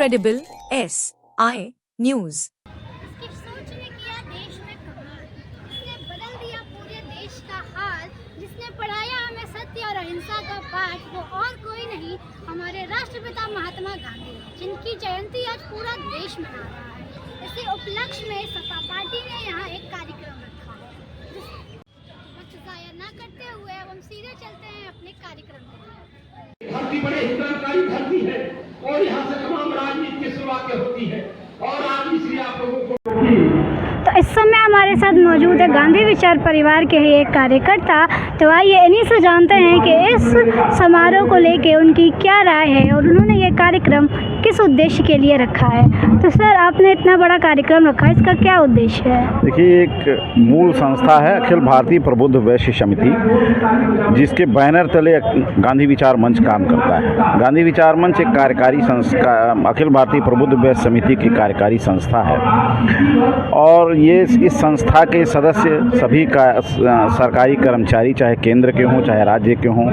Credible SI News। इसकी सोच ने किया देश में कमाल, इसने बदल दिया पूरे देश का हाल। जिसने पढ़ाया हमें सत्य और अहिंसा का पाठ, वो और कोई नहीं हमारे राष्ट्रपिता महात्मा गांधी, जिनकी जयंती आज पूरा देश मना रहा है। इसी उपलक्ष्य में सपा पार्टी ने यहाँ एक कार्यक्रम रखा है। वक्त जाया न करते हुए अब हम सीधे चलते हैं अपने कार्यक्रम में। धरती बड़े हितकारी धरती है और यहाँ से तमाम राजनीति की शुरुआत होती है और आज इसलिए आप लोगों को तो इस समय हमारे साथ मौजूद है गांधी विचार परिवार के ही एक कार्यकर्ता। तो आइए इन्हीं से जानते हैं कि इस समारोह को लेके उनकी क्या राय है और उन्होंने ये कार्यक्रम किस उद्देश्य के लिए रखा है। तो सर, आपने इतना बड़ा कार्यक्रम रखा है, इसका क्या उद्देश्य है? देखिए, एक मूल संस्था है अखिल भारतीय प्रबुद्ध वैश्य समिति, जिसके बैनर तले गांधी विचार मंच काम करता है। गांधी विचार मंच एक कार्यकारी संस्था, अखिल भारतीय प्रबुद्ध वैश्य समिति की कार्यकारी संस्था है और ये इस संस्था के सदस्य सभी का सरकारी कर्मचारी, चाहे केंद्र के हों चाहे राज्य के हों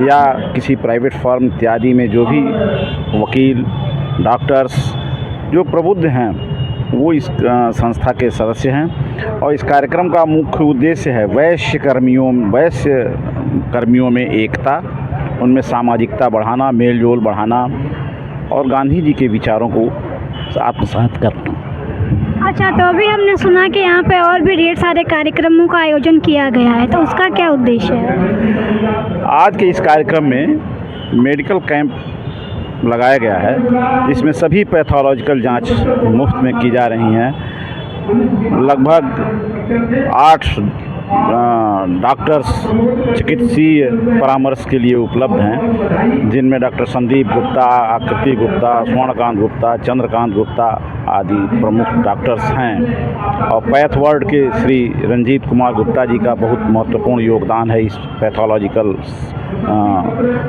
या किसी प्राइवेट फर्म इत्यादि में जो भी वकील, डॉक्टर्स जो प्रबुद्ध हैं वो इस संस्था के सदस्य हैं। और इस कार्यक्रम का मुख्य उद्देश्य है वैश्य कर्मियों में एकता, उनमें सामाजिकता बढ़ाना, मेल जोल बढ़ाना और गांधी जी के विचारों को आत्मसात करना। अच्छा, तो अभी हमने सुना कि यहाँ पे और भी ढेर सारे कार्यक्रमों का आयोजन किया गया है, तो उसका क्या उद्देश्य है? आज के इस कार्यक्रम में मेडिकल कैंप लगाया गया है, जिसमें सभी पैथोलॉजिकल जांच मुफ्त में की जा रही हैं। लगभग 8 डॉक्टर्स चिकित्सीय परामर्श के लिए उपलब्ध हैं, जिनमें डॉक्टर संदीप गुप्ता, आकृति गुप्ता, स्वर्णकांत गुप्ता, चंद्रकांत गुप्ता आदि प्रमुख डॉक्टर्स हैं। और पैथ वर्ल्ड के श्री रंजीत कुमार गुप्ता जी का बहुत महत्वपूर्ण योगदान है इस पैथोलॉजिकल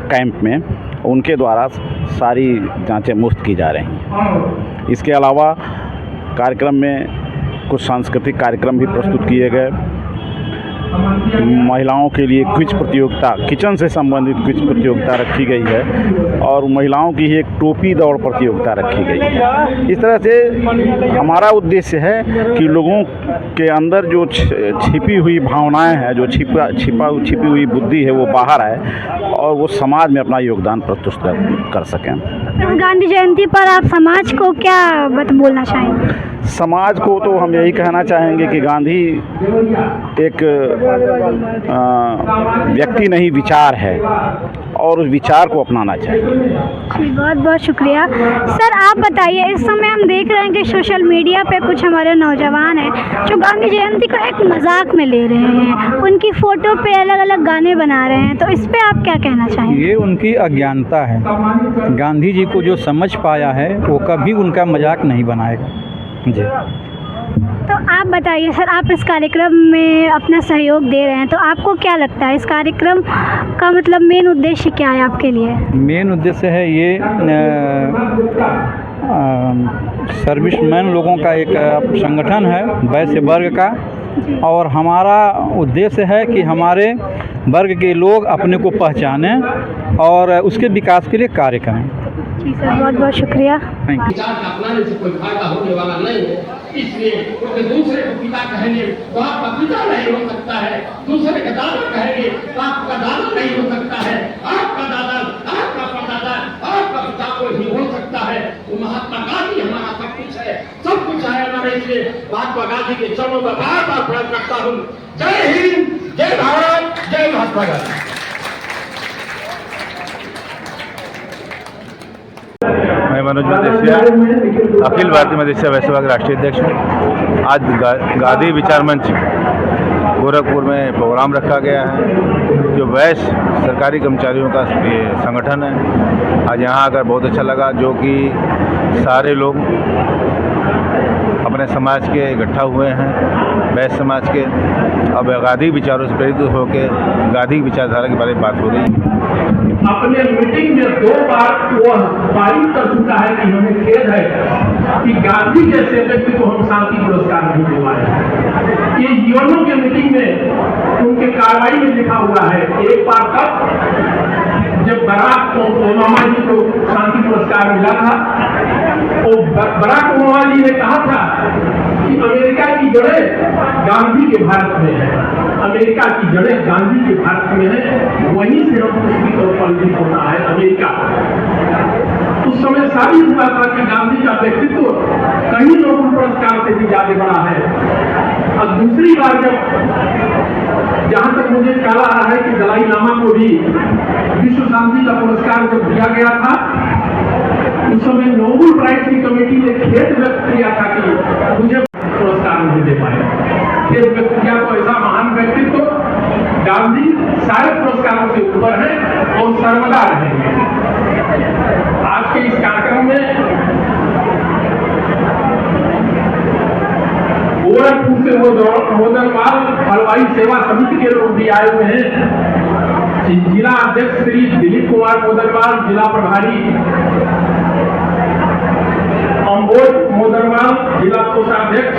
कैंप में। उनके द्वारा सारी जांचें मुफ्त की जा रही हैं। इसके अलावा कार्यक्रम में कुछ सांस्कृतिक कार्यक्रम भी प्रस्तुत किए गए। महिलाओं के लिए क्विज प्रतियोगिता, किचन से संबंधित क्विज प्रतियोगिता रखी गई है और महिलाओं की एक टोपी दौड़ प्रतियोगिता रखी गई है। इस तरह से हमारा उद्देश्य है कि लोगों के अंदर जो छिपी हुई भावनाएं हैं, जो छिपी हुई बुद्धि है, वो बाहर आए और वो समाज में अपना योगदान प्रस्तुत कर सकें। गांधी जयंती पर आप समाज को क्या बोलना चाहेंगे? समाज को तो हम यही कहना चाहेंगे कि गांधी एक व्यक्ति नहीं, विचार है और उस विचार को अपनाना चाहिए। जी, बहुत बहुत शुक्रिया। सर, आप बताइए, इस समय हम देख रहे हैं कि सोशल मीडिया पे कुछ हमारे नौजवान हैं जो गांधी जयंती को एक मजाक में ले रहे हैं, उनकी फ़ोटो पे अलग अलग गाने बना रहे हैं, तो इस पे आप क्या कहना चाहेंगे? ये उनकी अज्ञानता है। गांधी जी को जो समझ पाया है वो कभी उनका मजाक नहीं बनाएगा। जी, तो आप बताइए सर, आप इस कार्यक्रम में अपना सहयोग दे रहे हैं, तो आपको क्या लगता है इस कार्यक्रम का मतलब मेन उद्देश्य क्या है आपके लिए? मेन उद्देश्य है ये सर्विसमैन लोगों का एक संगठन है वैश्य वर्ग का, और हमारा उद्देश्य है कि हमारे वर्ग के लोग अपने को पहचानें और उसके विकास के लिए कार्य करें। जी सर, बहुत बहुत शुक्रिया। विचार का अपनाने से कोई फायदा होने वाला नहीं है, इसलिए क्योंकि दूसरे को पिता कहेंगे तो आपका पिता नहीं हो सकता है, दूसरे का दादा कहेंगे तो आपका दादा नहीं हो सकता है, आपका दादा, आपका परदादा, आपका पिता को ही हो सकता है। वो महात्मा गांधी हमारा सब कुछ है, सब कुछ है हमारे। इसलिए महात्मा गांधी के चरणों में बार बार प्रणाम करता हूँ। जय हिंद, जय भारत, जय महात्मा गांधी। मैं मनोज मदेशिया, अखिल भारतीय मदेशिया वैश्य वर्ग राष्ट्रीय अध्यक्ष हूँ। आज गांधी विचार मंच गोरखपुर में प्रोग्राम रखा गया है, जो वैश्य सरकारी कर्मचारियों का ये संगठन है। आज यहाँ आकर बहुत अच्छा लगा, जो कि सारे लोग अपने समाज के इकट्ठा हुए हैं, वैश्य समाज के। अब गांधी विचारों से प्रेरित होकर गांधी विचारधारा के बारे में बात हो रही है। अपने मीटिंग में 2 बार वो पारित कर चुका है कि हमें खेद है कि गांधी जैसे व्यक्ति को हम शांति पुरस्कार नहीं दिलवाए। ये यूएनओ के मीटिंग में उनके कार्रवाई में लिखा हुआ है, एक बार तक जब बराक ओबामा जी को शांति पुरस्कार मिला था, तो बराक ओबामा जी ने कहा था कि अमेरिका की जड़ें गांधी के भारत में है, अमेरिका की जड़ें गांधी के भारत में है, वहीं से हम पुष्पित और फलित होना है अमेरिका। उस समय साबित हुआ था कि गांधी का व्यक्तित्व कहीं नोबेल पुरस्कार से भी ज्यादा बड़ा है। और दूसरी बार जहां तक मुझे ख्याल आ रहा है कि दलाई लामा को भी विश्व शांति का पुरस्कार जब दिया गया था, उस समय नोबेल प्राइज की कमेटी ने खेद व्यक्त किया था कि मुझे पुरस्कार नहीं दे पाए। खेद व्यक्त किया तो ऐसा महान व्यक्तित्व गांधी सारे पुरस्कारों से ऊपर है और सर्वदा रहेंगे। आज के इस कार्यक्रम में गोरखपुर से मोदरमाल हलवाई सेवा समिति के लोग भी आए हुए हैं। जिला अध्यक्ष श्री दिलीप कुमार मोदरमाल, जिला प्रभारी अम्बोज मोदरमाल, जिला कोषाध्यक्ष।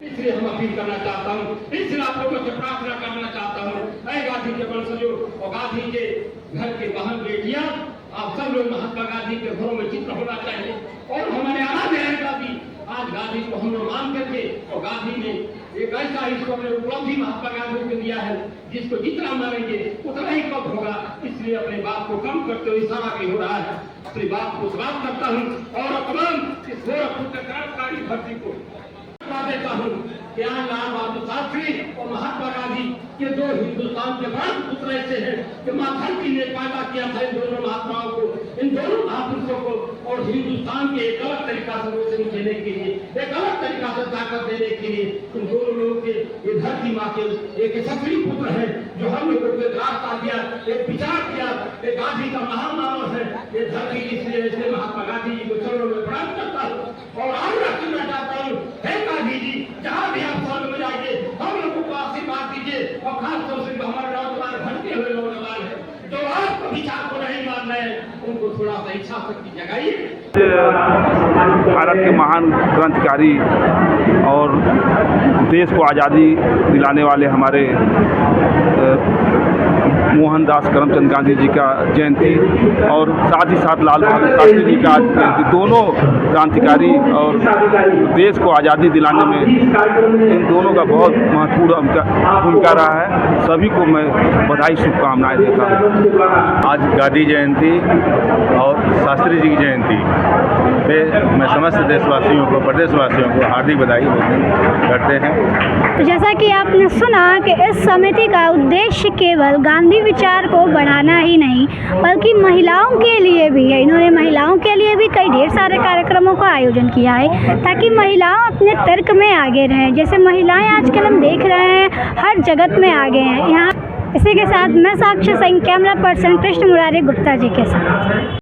इसलिए हम अपील करना चाहता हूँ, इस इलाकों से प्रार्थना करना चाहता हूँ, ऐ गांधी के वंशजों और गांधी के घर के बहन बेटियां, आप सब लोग महात्मा गांधी के घरों में चित्र होना चाहिए। और हमारे आराध्य गांधी, आज गांधी को हम लोग मान करके, और गांधी ने एक ऐसा ईश्वर ने उपलब्धि महात्मा गांधी को दिया है जिसको जितना मानेंगे उतना ही कम होगा। इसलिए अपने बात को कम करते हुए इशारा भी हो रहा है, अपनी बात को समाप्त करता हूँ और अपमान इस गोरखपुर के क्रांतिकारी भर्ती को देता हूँ कि यहाँ लाल बहादुर शास्त्री और महात्मा गांधी के दो हिंदुस्तान के बड़े पुत्र ऐसे हैं कि माँ धरती ने पैदा किया था इन दोनों महात्माओं को, इन दोनों महापुरुषों को, और हिंदुस्तान के एक अलग तरीका से रोशनी देने के लिए, एक अलग तरीका से ताकत देने के लिए इन दोनों लोगों के ये धरती माँ के एक सफली पुत्र है जो हम लोगों को रास्ता दिया, एक विचार किया, एक गांधी का महान मानव है ये धरती। इसलिए ऐसे महात्मा गांधी जी को चरणों में प्रणाम करता हूँ और आग्रह करना चाहता हूँ, हे गांधी जी, जहाँ भी आप स्वर्ग में जाइए हम लोगों को आशीर्वाद दीजिए। और खासतौर से हमारे नौजवान भटके हुए नौजवान है जो आपको विचार को नहीं मान रहे हैं, उनको थोड़ा सा इच्छा शक्ति जगाइए। भारत के महान क्रांतिकारी और देश को आज़ादी दिलाने वाले हमारे मोहनदास करमचंद गांधी जी का जयंती और साथ ही साथ लाल बहादुर शास्त्री जी का जयंती, दोनों क्रांतिकारी और देश को आज़ादी दिलाने में इन दोनों का बहुत महत्वपूर्ण भूमिका रहा है। सभी को मैं बधाई शुभकामनाएं देता हूँ। आज गांधी जयंती और शास्त्री जी की जयंती पे मैं समस्त देशवासियों को, प्रदेशवासियों को हार्दिक बधाई करते हैं। जैसा कि आपने सुना कि इस समिति का उद्देश्य केवल गांधी विचार को बढ़ाना ही नहीं बल्कि महिलाओं के लिए भी है। इन्होंने महिलाओं के लिए भी कई ढेर सारे कार्यक्रमों का आयोजन किया है ताकि महिलाओं अपने तर्क में आगे रहें। जैसे महिलाएं आजकल हम देख रहे हैं हर जगत में आगे हैं। यहाँ इसी के साथ मैं साक्षी सिंह, कैमरा पर्सन कृष्ण मुरारी गुप्ता जी के साथ।